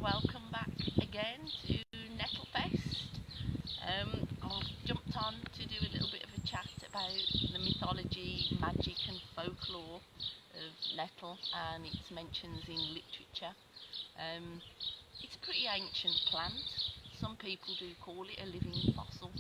welcome back again to Nettlefest. I've jumped on to do a little bit of a chat about the mythology, magic and folklore of nettle and its mentions in literature. It's a pretty ancient plant. Some people do call it a living fossil.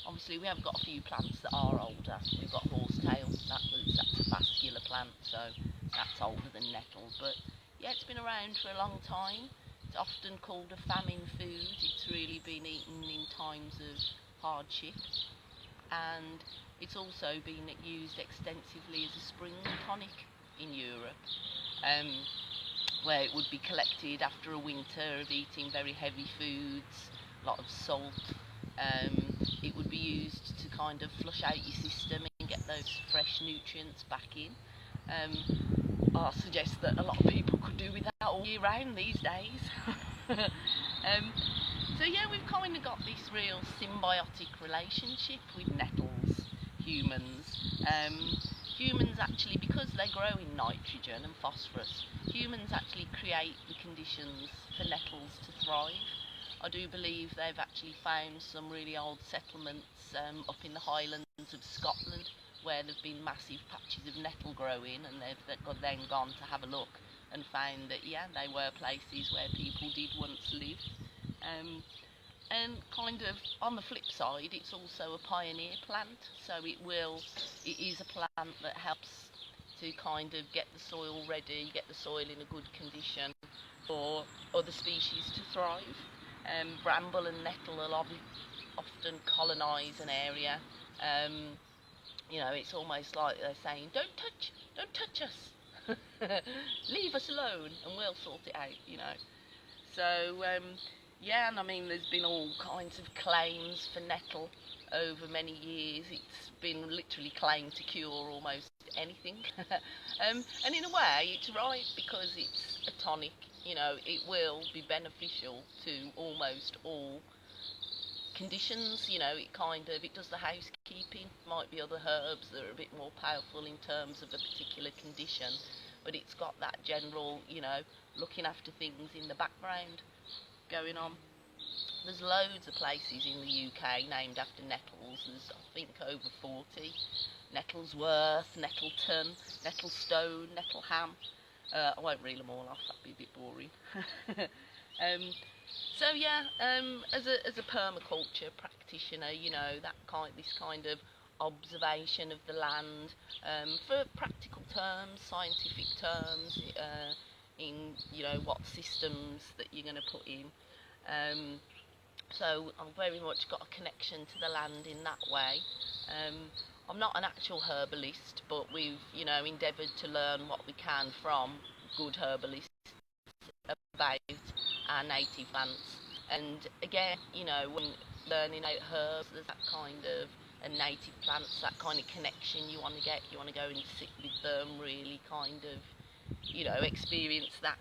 Obviously we have got a few plants that are older. We've got horsetail, that's a vascular plant, so that's older than nettle, but yeah, it's been around for a long time. It's often called a famine food. It's really been eaten in times of hardship, and it's also been used extensively as a spring tonic in Europe, where it would be collected after a winter of eating very heavy foods, a lot of salt. It would be used to kind of flush out your system and get those fresh nutrients back in. I suggest that a lot of people could do with that all year round these days. So yeah, we've kind of got this real symbiotic relationship with nettles, humans. Humans actually, because they grow in nitrogen and phosphorus, humans actually create the conditions for nettles to thrive. I do believe they've actually found some really old settlements up in the Highlands of Scotland where there've been massive patches of nettle growing, and they've then gone to have a look and found that yeah, they were places where people did once live. And kind of on the flip side, it's also a pioneer plant, so it is a plant that helps to kind of get the soil ready, get the soil in a good condition for other species to thrive. Bramble and nettle will often colonise an area. It's almost like they're saying, don't touch us, leave us alone and we'll sort it out. So, yeah, and I mean, there's been all kinds of claims for nettle over many years. It's been literally claimed to cure almost anything. And in a way, it's right, because it's a tonic. It will be beneficial to almost all conditions. It does the housekeeping. Might be other herbs that are a bit more powerful in terms of a particular condition, but it's got that general, looking after things in the background going on. There's loads of places in the UK named after nettles. There's, I think, over 40. Nettlesworth, Nettleton, Nettlestone, Nettleham. I won't reel them all off, that'd be a bit boring. So yeah, as a permaculture practitioner, this kind of observation of the land, for practical terms, scientific terms, in what systems that you're going to put in. So I've very much got a connection to the land in that way. I'm not an actual herbalist, but we've endeavoured to learn what we can from good herbalists about our native plants. And again, when learning about herbs, there's that kind of a native plants, that kind of connection you want to get. You want to go and sit with them, really kind of, experience that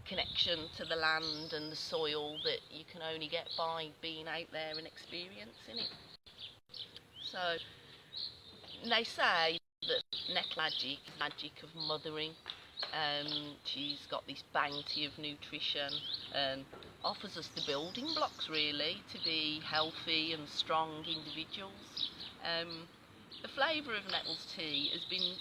connection to the land and the soil that you can only get by being out there and experiencing it. So they say that Nettlefest is magic of mothering. She's got this bounty of nutrition and offers us the building blocks really to be healthy and strong individuals. The flavour of nettles tea has been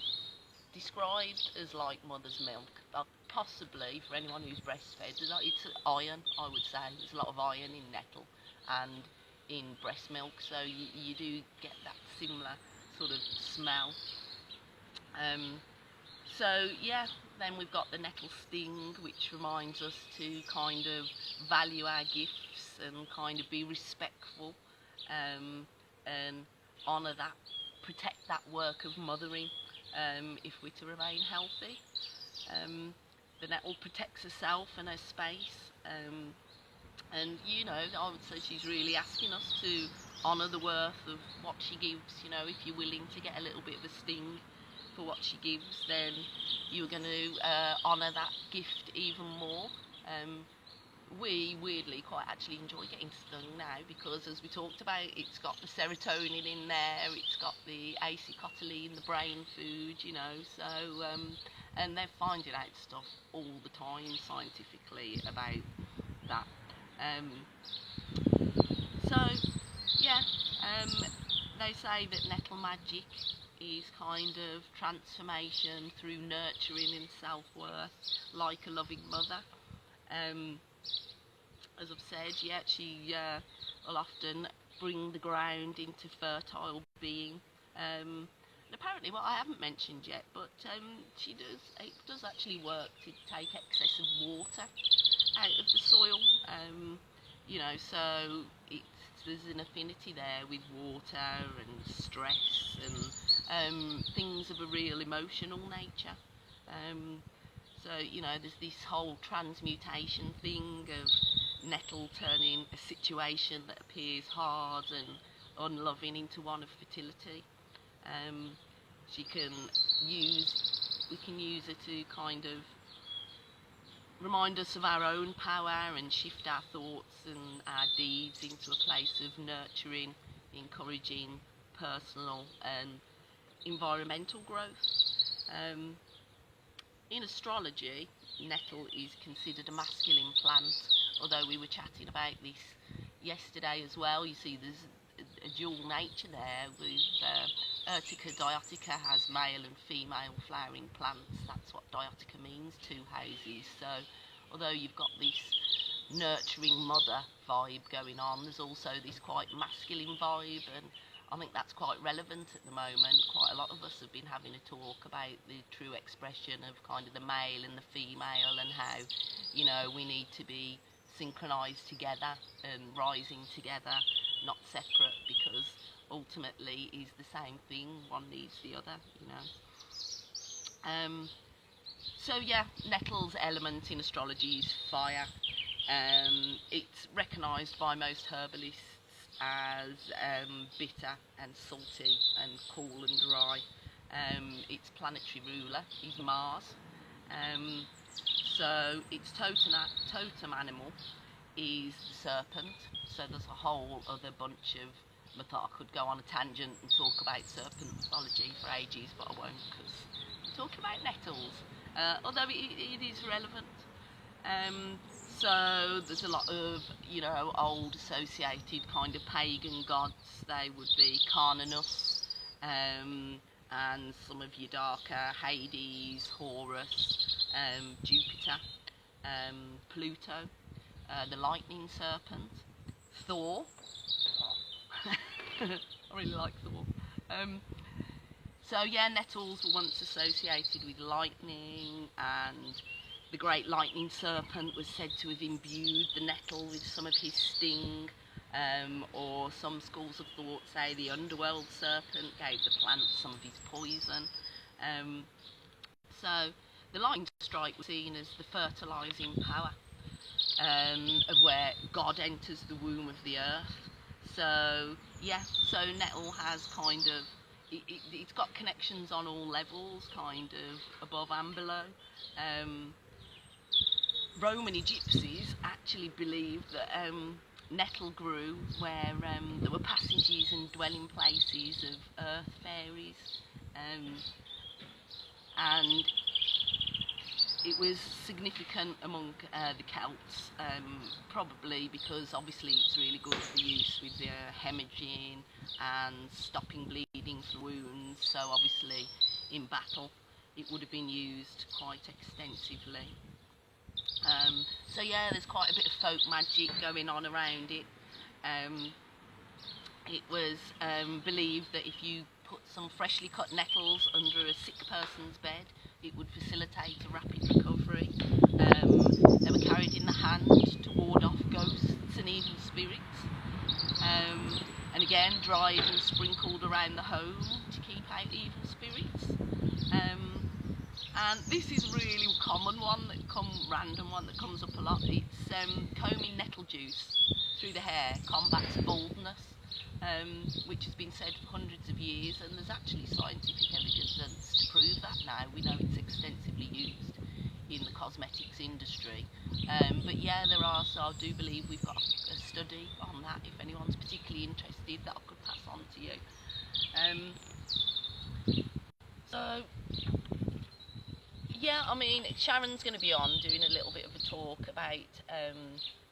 described as like mother's milk, possibly for anyone who's breastfed. It's iron, I would say. There's a lot of iron in nettle and in breast milk, so you do get that similar sort of smell. So yeah, then we've got the nettle sting, which reminds us to kind of value our gifts and kind of be respectful, and honour that, protect that work of mothering, if we're to remain healthy. The nettle protects herself and her space, and I would say she's really asking us to honour the worth of what she gives. If you're willing to get a little bit of a sting for what she gives, then you're going to honour that gift even more. We weirdly quite actually enjoy getting stung now, because as we talked about, it's got the serotonin in there, it's got the acetylcholine, the brain food, so and they're finding out stuff all the time scientifically about that. So yeah, they say that nettle magic is kind of transformation through nurturing and self-worth, like a loving mother. As I've said, yeah, she will often bring the ground into fertile being. And apparently, what I haven't mentioned yet, but it does actually work to take excess of water out of the soil. So there's an affinity there with water and stress and things of a real emotional nature. There's this whole transmutation thing of nettle turning a situation that appears hard and unloving into one of fertility. We can use her to kind of remind us of our own power and shift our thoughts and our deeds into a place of nurturing, encouraging personal and environmental growth. In astrology, nettle is considered a masculine plant, although we were chatting about this yesterday as well. You see there's a dual nature there with Urtica dioica has male and female flowering plants. That's what dioica means, two houses. So although you've got this nurturing mother vibe going on, there's also this quite masculine vibe, and I think that's quite relevant at the moment. Quite a lot of us have been having a talk about the true expression of kind of the male and the female, and how, we need to be synchronised together and rising together, not separate, because ultimately is the same thing. One needs the other, nettle's element in astrology is fire. It's recognised by most herbalists as bitter and salty and cool and dry. Its planetary ruler is Mars. So its totem animal is the serpent. So there's a whole other bunch of I could go on a tangent and talk about serpent mythology for ages, but I won't, because we're talking about nettles. Although it is relevant. So there's a lot of, old associated kind of pagan gods. They would be Carnunus, and some of your darker Hades, Horus, Jupiter, Pluto, the lightning serpent, Thor. I really like Thor. Nettles were once associated with lightning, and the great lightning serpent was said to have imbued the nettle with some of his sting, or some schools of thought say the underworld serpent gave the plant some of his poison. So the lightning strike was seen as the fertilising power of where God enters the womb of the earth. So nettle has kind of, it's got connections on all levels, kind of above and below. Roman gypsies actually believed that nettle grew where there were passages and dwelling places of earth fairies, and it was significant among the Celts, probably because obviously it's really good for use with the hemorrhaging and stopping bleeding through wounds. So obviously in battle it would have been used quite extensively. There's quite a bit of folk magic going on around it. It was believed that if you put some freshly cut nettles under a sick person's bed, it would facilitate a rapid recovery. They were carried in the hand to ward off ghosts and evil spirits, and again dried and sprinkled around the home to keep out evil spirits. And this is a really common one random one that comes up a lot. It's combing nettle juice through the hair combats baldness, which has been said for hundreds of years, and there's actually scientific evidence to prove that now. We know it's extensively used in the cosmetics industry. So I do believe we've got a study on that, if anyone's particularly interested, that I could pass on to you. Sharon's going to be on doing a little bit of a talk about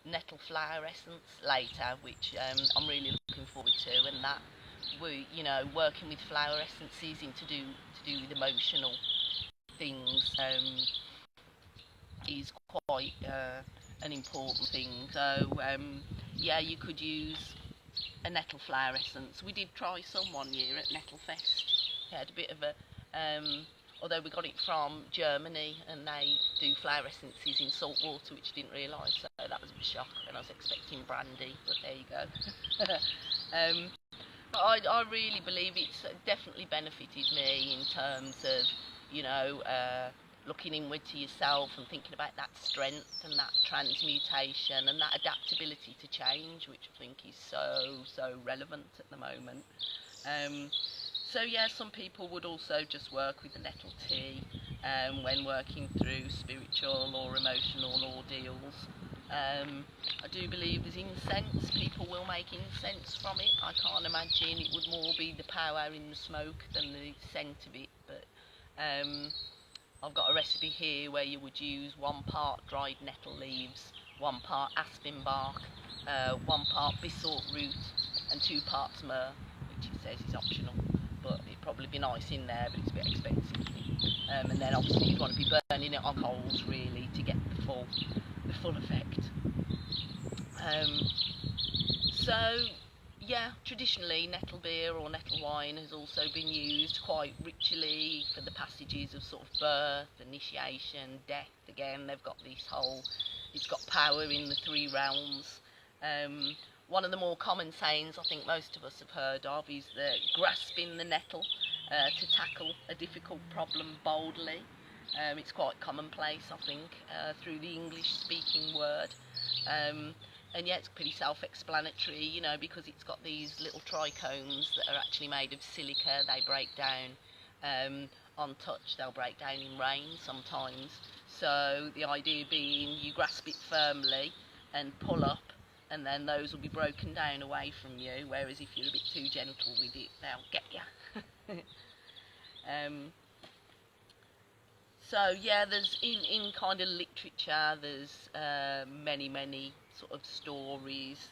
nettle flower essence later, which I'm really looking forward to, and that working with flower essences to do with emotional things is quite an important thing. So yeah, you could use a nettle flower essence. We did try some one year at Nettlefest. We had a bit of a although we got it from Germany, and they do flower essences in salt water, which I didn't realise, so that was a shock, and I was expecting brandy, but there you go. But I really believe it's definitely benefited me in terms of, looking inward to yourself and thinking about that strength and that transmutation and that adaptability to change, which I think is so relevant at the moment. So yeah, some people would also just work with the nettle tea when working through spiritual or emotional ordeals. I do believe there's incense. People will make incense from it. I can't imagine it would more be the power in the smoke than the scent of it. But I've got a recipe here where you would use 1 part dried nettle leaves, 1 part aspen bark, 1 part bissort root, and 2 parts myrrh, which it says is optional. But it'd probably be nice in there, but it's a bit expensive. And then obviously you'd want to be burning it on coals really to get the full effect. So yeah, traditionally nettle beer or nettle wine has also been used quite ritually for the passages of sort of birth, initiation, death. Again, they've got this whole, it's got power in the 3 realms. One of the more common sayings I think most of us have heard of is that grasping the nettle to tackle a difficult problem boldly. It's quite commonplace, I think, through the English-speaking word. And yeah, it's pretty self-explanatory, because it's got these little trichomes that are actually made of silica. They break down on touch, they'll break down in rain sometimes. So the idea being you grasp it firmly and pull up, and then those will be broken down away from you, whereas if you're a bit too gentle with it, they'll get you. So yeah, there's in kind of literature, there's many sort of stories,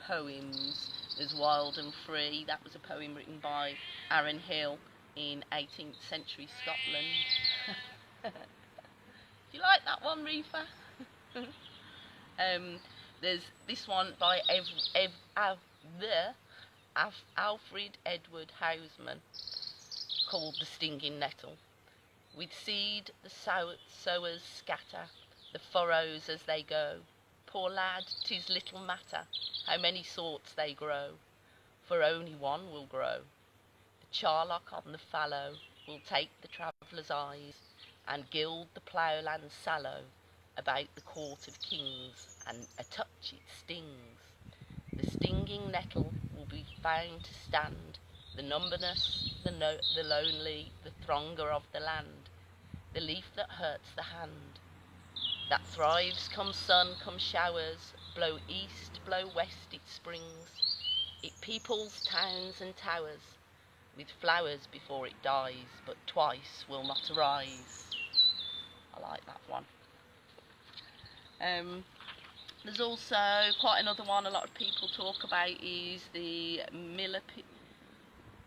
poems. There's Wild and Free. That was a poem written by Aaron Hill in 18th century Scotland. Do you like that one, Reefa? There's this one by Alfred Edward Houseman called The Stinging Nettle. With seed the sowers scatter the furrows as they go. Poor lad, 'tis little matter how many sorts they grow, for only one will grow. The charlock on the fallow will take the traveller's eyes, and gild the ploughland sallow about the court of kings, and a touch it stings. The stinging nettle will be found to stand the numberness, the lonely, the thronger of the land, the leaf that hurts the hand, that thrives come sun, come showers, blow east, blow west it springs, it peoples towns and towers, with flowers before it dies, but twice will not arise. I like that one. There's also quite another one a lot of people talk about is the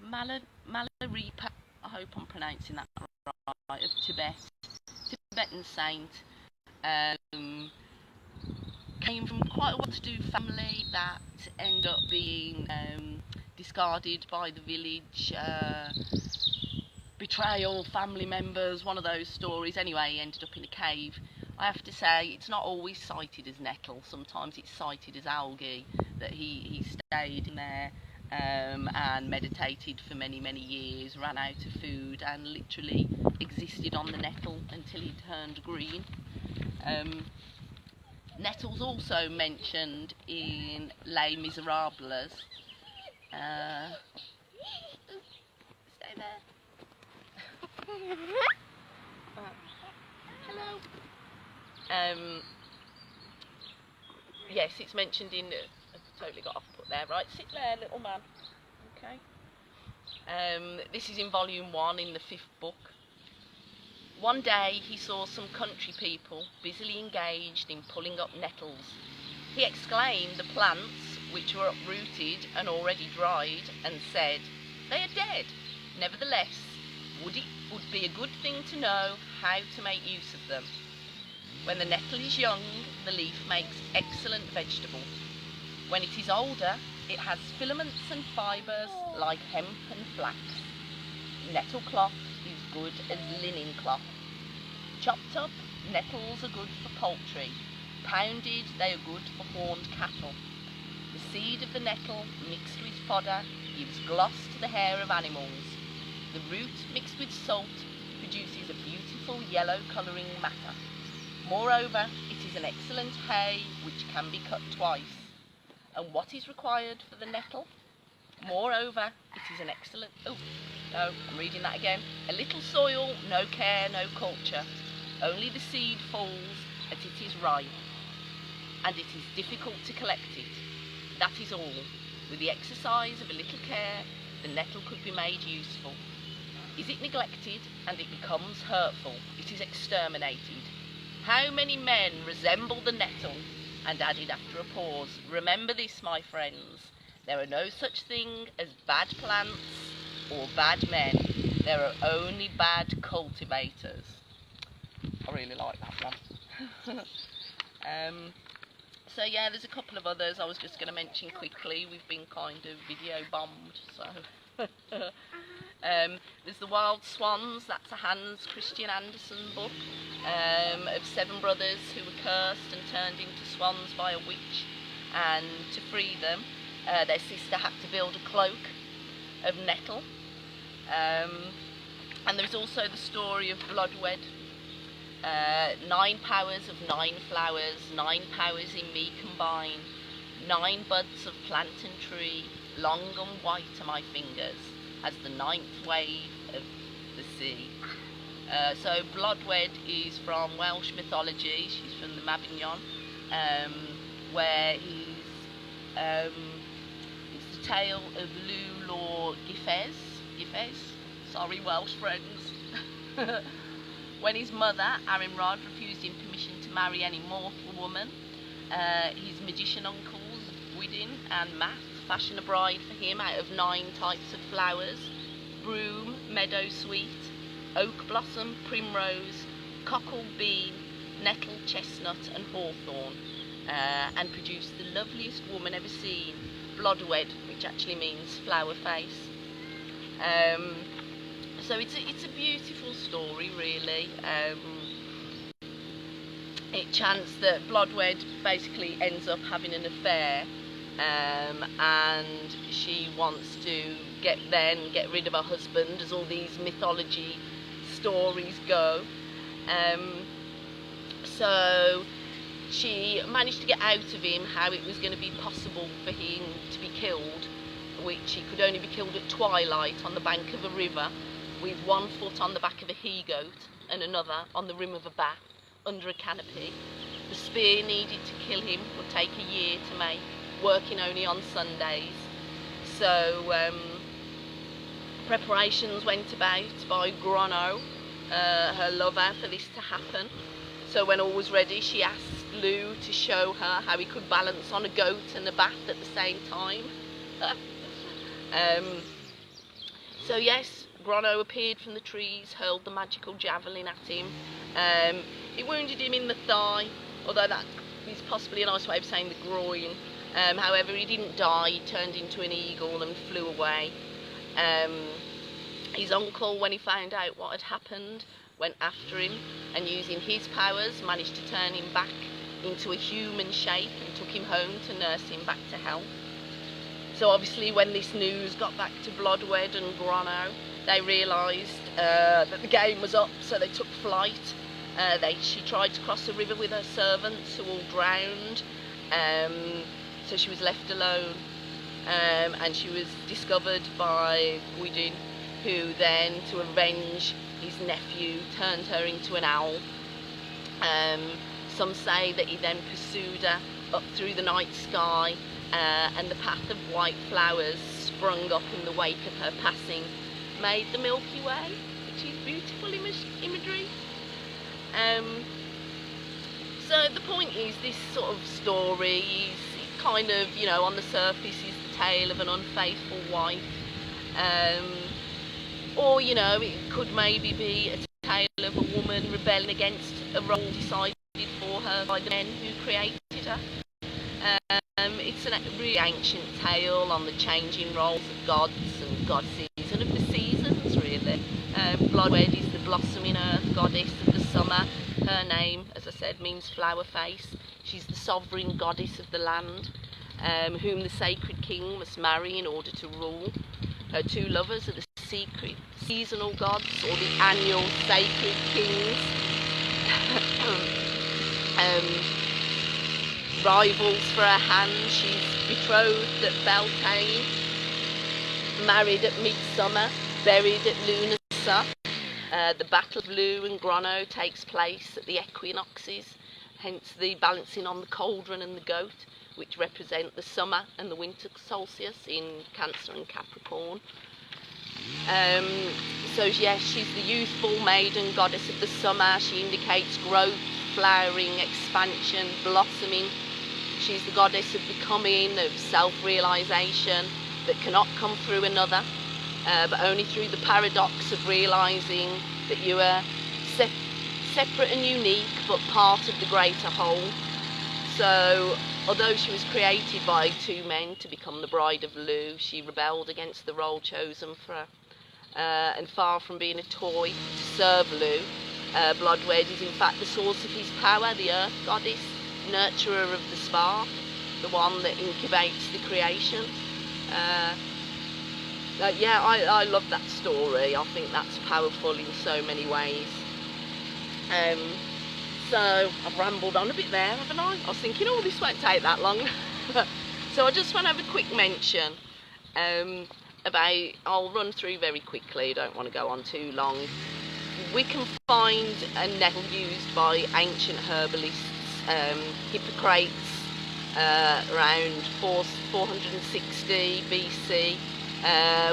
Malaripa, I hope I'm pronouncing that right, of Tibet. Tibetan saint. Came from quite a well-to-do family that ended up being discarded by the village. Betrayal, family members, one of those stories. Anyway, he ended up in a cave. I have to say, it's not always cited as nettle. Sometimes it's cited as algae, that he stayed in there and meditated for many years, ran out of food, and literally existed on the nettle until he turned green. Nettle's also mentioned in Les Miserables. Stay there. Hello. Yes, it's mentioned in. I've totally got off put there. Right, sit there, little man. Okay. This is in volume 1 in the 5th book. One day he saw some country people busily engaged in pulling up nettles. He exclaimed the plants, which were uprooted and already dried, and said, "They are dead. Nevertheless, it would be a good thing to know how to make use of them. When the nettle is young, the leaf makes excellent vegetable. When it is older, it has filaments and fibres like hemp and flax. Nettle cloth is good as linen cloth. Chopped up, nettles are good for poultry. Pounded, they are good for horned cattle. The seed of the nettle mixed with fodder gives gloss to the hair of animals. The root mixed with salt produces a beautiful yellow colouring matter. Moreover, it is an excellent hay which can be cut twice. And what is required for the nettle? Moreover, it is an excellent... Oh, no, I'm reading that again. A little soil, no care, no culture. Only the seed falls as it is ripe, and it is difficult to collect it. That is all. With the exercise of a little care, the nettle could be made useful. Is it neglected and it becomes hurtful, it is exterminated. How many men resemble the nettle?" And added after a pause, "Remember this, my friends, there are no such thing as bad plants or bad men. There are only bad cultivators." I really like that one. So yeah, there's a couple of others I was just going to mention quickly. We've been kind of video bombed, so... There's The Wild Swans. That's a Hans Christian Andersen book of 7 brothers who were cursed and turned into swans by a witch, and to free them their sister had to build a cloak of nettle. And there's also the story of Bloodwed. 9 powers of 9 flowers, 9 powers in me combine, 9 buds of plant and tree, long and white are my fingers, as the 9th wave of the sea. So Bloodwed is from Welsh mythology. She's from the Mabinogion, where it's the tale of Lw Gyffes, sorry Welsh friends. When his mother, Arimrod, refused him permission to marry any mortal woman, his magician uncles, Gwydyn and Math, fashioned a bride for him out of 9 types of flowers: broom, meadow sweet, oak blossom, primrose, cockle bean, nettle, chestnut and hawthorn, and produced the loveliest woman ever seen, Bloodwed, which actually means flower face. So it's a beautiful story, really. It chanced that Bloodwed basically ends up having an affair, and she wants to get rid of her husband, as all these mythology stories go. So she managed to get out of him how it was going to be possible for him to be killed, which he could only be killed at twilight on the bank of a river, with 1 foot on the back of a he-goat and another on the rim of a bath under a canopy. The spear needed to kill him would take a year to make, working only on Sundays. So preparations went about by Grono, her lover, for this to happen. So when all was ready, she asked Lou to show her how he could balance on a goat and a bath at the same time. So yes, Grono appeared from the trees, hurled the magical javelin at him. It wounded him in the thigh, although that is possibly a nice way of saying the groin. However, he didn't die, he turned into an eagle and flew away. His uncle, when he found out what had happened, went after him and, using his powers, managed to turn him back into a human shape and took him home to nurse him back to health. So obviously when this news got back to Bloodwed and Grono, they realised that the game was up, so they took flight. She tried to cross the river with her servants, who all drowned, so she was left alone, and she was discovered by Gwydyn, who then, to avenge his nephew, turned her into an owl. Some say that he then pursued her up through the night sky, and the path of white flowers sprung up in the wake of her passing, made the Milky Way, which is beautiful imagery. So So the point is, this sort of story is kind of, you know, on the surface is the tale of an unfaithful wife, or, you know, it could maybe be a tale of a woman rebelling against a role decided for her by the men who created her. It's a really ancient tale on the changing roles of gods and goddesses and of the seasons, really. Bloodwed is the blossoming earth goddess of the summer. Her name, as I said, means flower face. She's the sovereign goddess of the land, whom the sacred king must marry in order to rule. Her two lovers are the secret seasonal gods, or the annual sacred kings. Rivals for her hand. She's betrothed at Beltane, married at midsummer, buried at Lunasa. The battle of Lu and Grono takes place at the equinoxes, hence the balancing on the cauldron and the goat, which represent the summer and the winter solstice in Cancer and Capricorn. So yes, she's the youthful maiden goddess of the summer. She indicates growth, flowering, expansion, blossoming. She's the goddess of becoming, of self-realisation that cannot come through another, but only through the paradox of realising that you are separate and unique, but part of the greater whole. So, although she was created by two men to become the bride of Lu, she rebelled against the role chosen for her. And far from being a toy to serve Lu, Bloodwed is in fact the source of his power, the earth goddess, nurturer of the spark, the one that incubates the creation. Yeah, I love that story. I think that's powerful in so many ways. So I've rambled on a bit there, haven't I? I was thinking, oh, this won't take that long. So I just want to have a quick mention about, I'll run through very quickly, I don't want to go on too long. We can find a nettle used by ancient herbalists. Hippocrates, around 460 BC,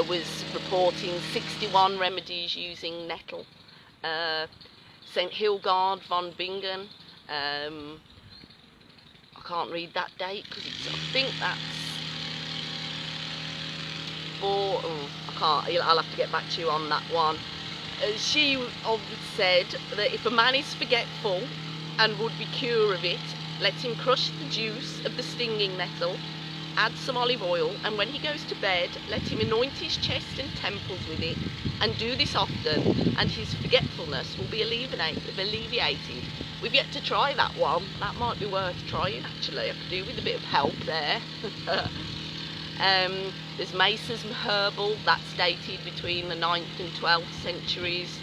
was reporting 61 remedies using nettle. St. Hildegard von Bingen, I can't read that date because I think that's I'll have to get back to you on that one. She said that if a man is forgetful and would be cured of it, let him crush the juice of the stinging nettle, add some olive oil, and when he goes to bed, let him anoint his chest and temples with it, and do this often, and his forgetfulness will be alleviated. We've yet to try that one. That might be worth trying, actually. I could do with a bit of help there. There's Macer's Herbal, that's dated between the 9th and 12th centuries.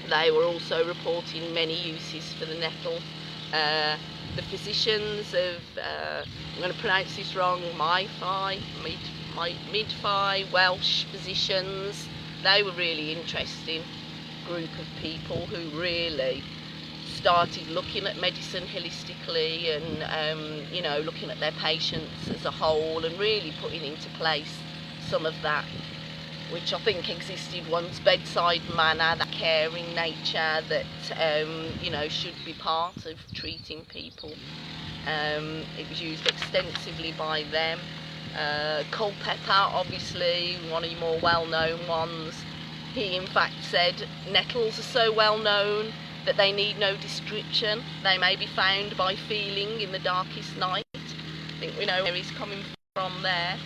They were also reporting many uses for the nettle. The physicians of, I'm going to pronounce this wrong, Midfi, Welsh physicians, they were really interesting group of people who really started looking at medicine holistically and, you know, looking at their patients as a whole and really putting into place some of that which I think existed once, bedside manner, that caring nature that, you know, should be part of treating people. It was used extensively by them. Culpeper, obviously, one of the more well-known ones. He in fact said, nettles are so well known that they need no description. They may be found by feeling in the darkest night. I think we know where he's coming from there.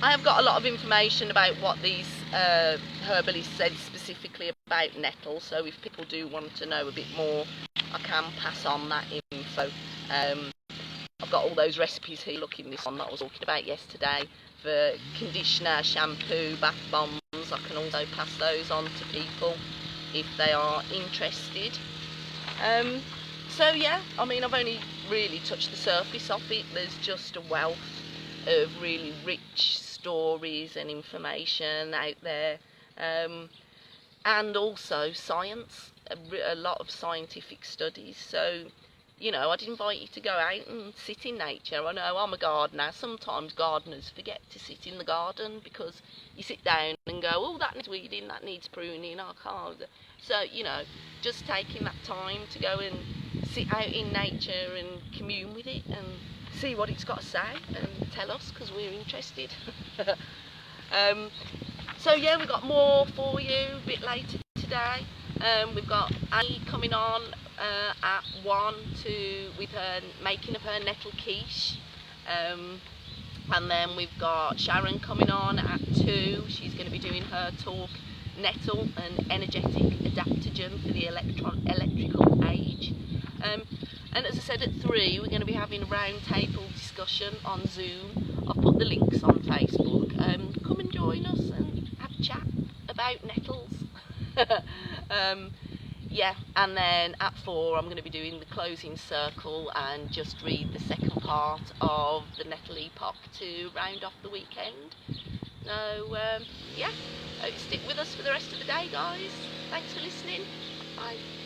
I have got a lot of information about what these herbalists said specifically about nettle, so if people do want to know a bit more, I can pass on that info. I've got all those recipes here. Look in this one that I was talking about yesterday for conditioner, shampoo, bath bombs. I can also pass those on to people if they are interested. So yeah, I mean, I've only really touched the surface of it. There's just a wealth of really rich stories and information out there, and also science, a lot of scientific studies. So you know, I'd invite you to go out and sit in nature. I know I'm a gardener. Sometimes gardeners forget to sit in the garden because you sit down and go, oh, that needs weeding, that needs pruning, I can't. So, you know, just taking that time to go and sit out in nature and commune with it and see what it's got to say and tell us, because we're interested. So yeah, we've got more for you a bit later today. We've got Annie coming on at 1 with her making of her nettle quiche. And then we've got Sharon coming on at 2. She's going to be doing her talk, Nettle, an energetic adaptogen for the electrical age. And as I said, at 3 we're going to be having a round table discussion on Zoom. I've put the links on Facebook. Come and join us and have a chat about nettles. Yeah, and then at 4 I'm going to be doing the closing circle and just read the second part of the Nettle Epoch to round off the weekend. So yeah, stick with us for the rest of the day, guys. Thanks for listening. Bye.